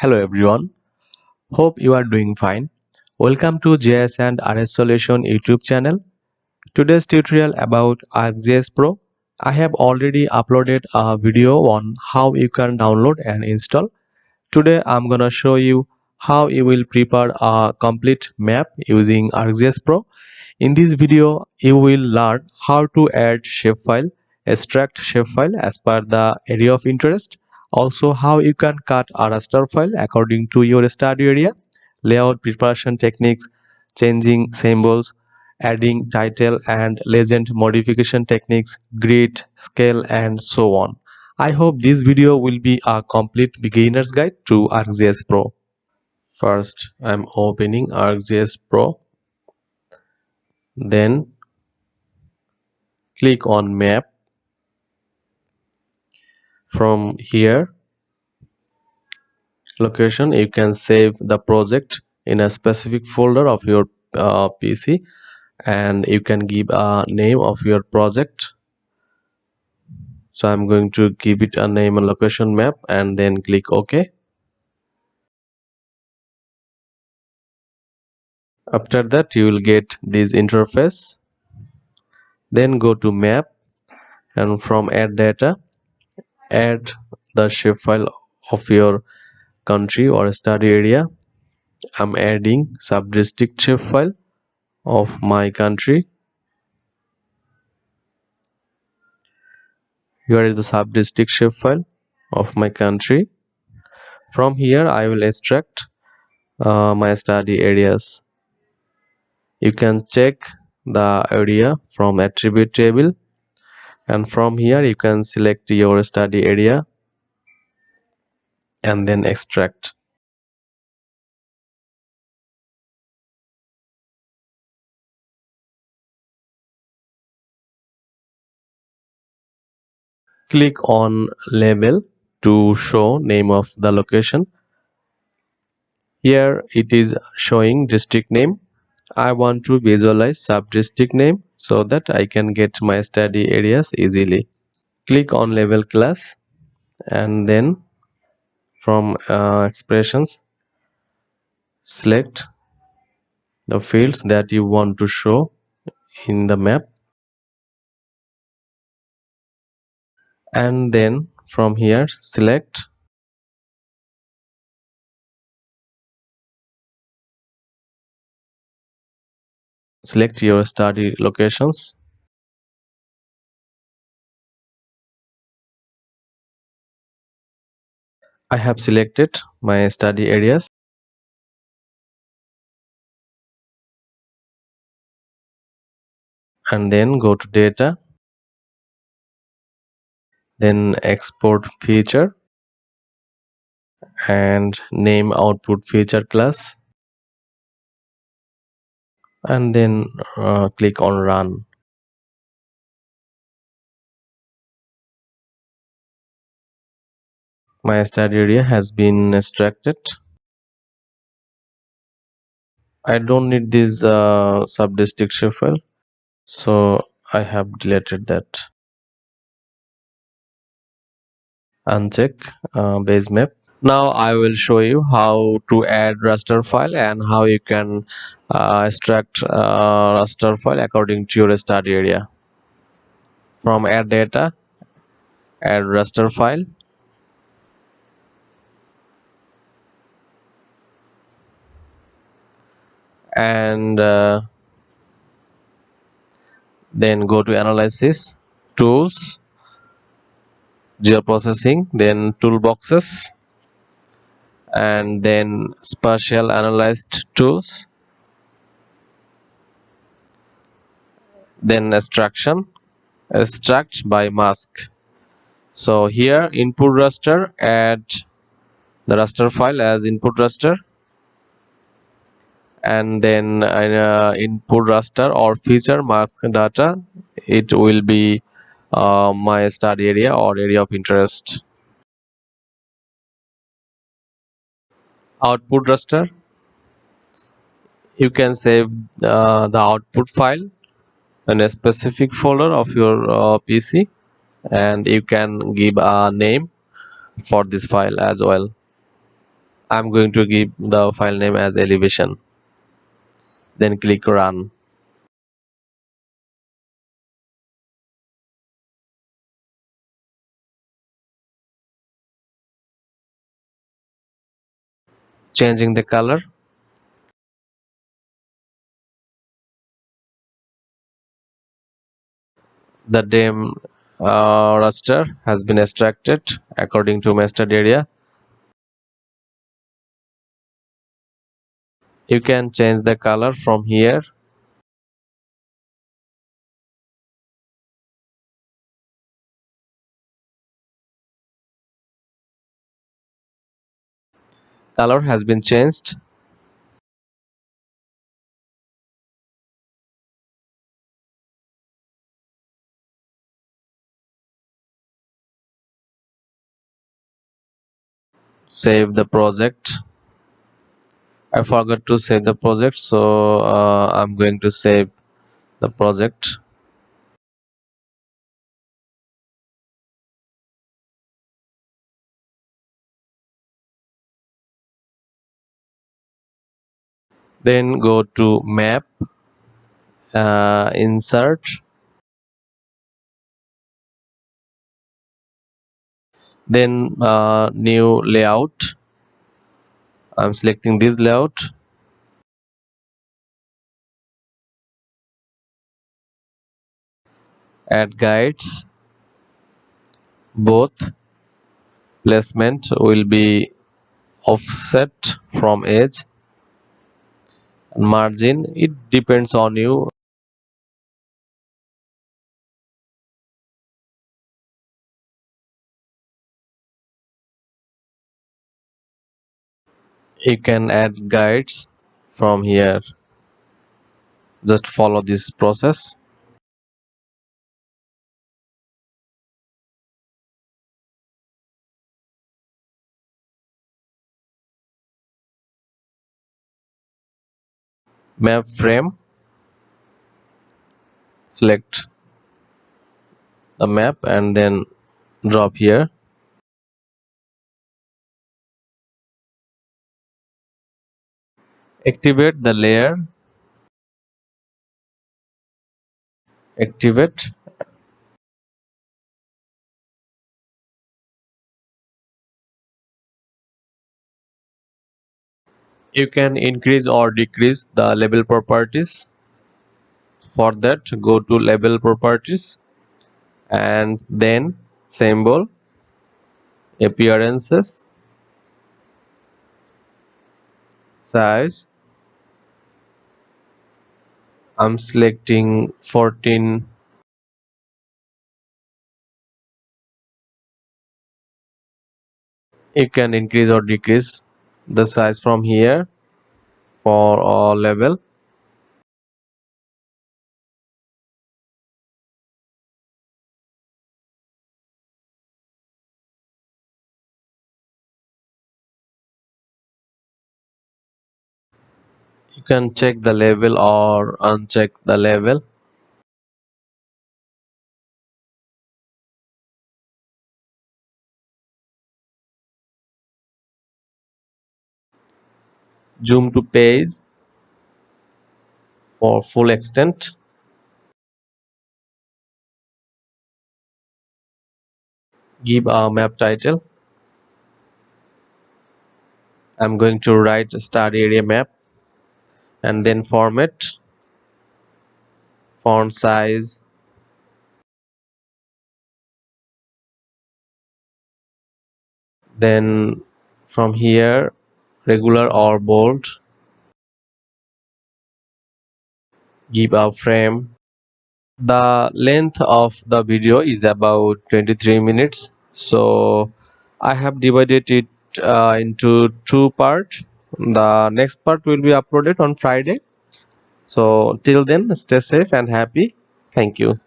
Hello everyone, hope you are doing fine. Welcome to JS and RS Solution YouTube channel. Today's tutorial about ArcGIS Pro. I have already uploaded a video on how you can download and install. Today I'm gonna show you how you will prepare a complete map using ArcGIS Pro. In this video, you will learn how to add shapefile, extract shapefile as per the area of interest, also how you can cut a raster file according to your study area, layout preparation techniques, changing symbols, adding title and legend modification techniques, grid, scale, and so on. I hope this video will be a complete beginner's guide to ArcGIS Pro. First, I'm opening ArcGIS Pro. Then click on map. From here location, you can save the project in a specific folder of your PC, and you can give a name of your project. So I'm going to give it a name and location map and then click OK. After that you will get this interface. Then go to map, and from add data, add the shapefile of your country or study area. I'm adding sub-district shapefile of my country. Here is the sub-district shapefile of my country. From here I will extract my study areas. You can check the area from attribute table, and from here you can select your study area and then extract. Click on label to show name of the location. Here it is showing district name. I want to visualize sub-district name so that I can get my study areas easily. Click on label class, and then from expressions select the fields that you want to show in the map, and then from here select your study locations. I have selected my study areas, and then go to data, then export feature, and name output feature class, and then click on run. My study area has been extracted. I don't need this sub-district shapefile, so I have deleted that. Uncheck base map. Now I will show you how to add raster file and how you can extract raster file according to your study area. From add data, add raster file, and then go to analysis, tools, geoprocessing, then toolboxes, and then spatial analyzed tools, then extraction, extract by mask. So here input raster, add the raster file as input raster, and then input raster or feature mask data, it will be my study area or area of interest. Output raster, you can save the output file in a specific folder of your PC, and you can give a name for this file as well. I'm going to give the file name as elevation, then click run. Changing the color, the dim raster has been extracted according to mastered area. You can change the color from here. Color has been changed. Save the project. I forgot to save the project, so I'm going to save the project. Then go to map, insert, then new layout. I'm selecting this layout. Add guides. Both placement will be offset from edge. Margin, it depends on you. You can add guides from here. Just follow this process. Map frame, select the map and then drop here. Activate the layer. Activate. You can increase or decrease the label properties. For that, go to label properties and then symbol, appearances, size. I'm selecting 14. You can increase or decrease the size from here for all level. You can check the level or uncheck the level. Zoom to page for full extent. Give a map title. I'm going to write start area map and then format, font size, then from here regular or bold. Give a frame. The length of the video is about 23 minutes, so I have divided it into two parts. The next part will be uploaded on Friday. So till then, stay safe and happy. Thank you.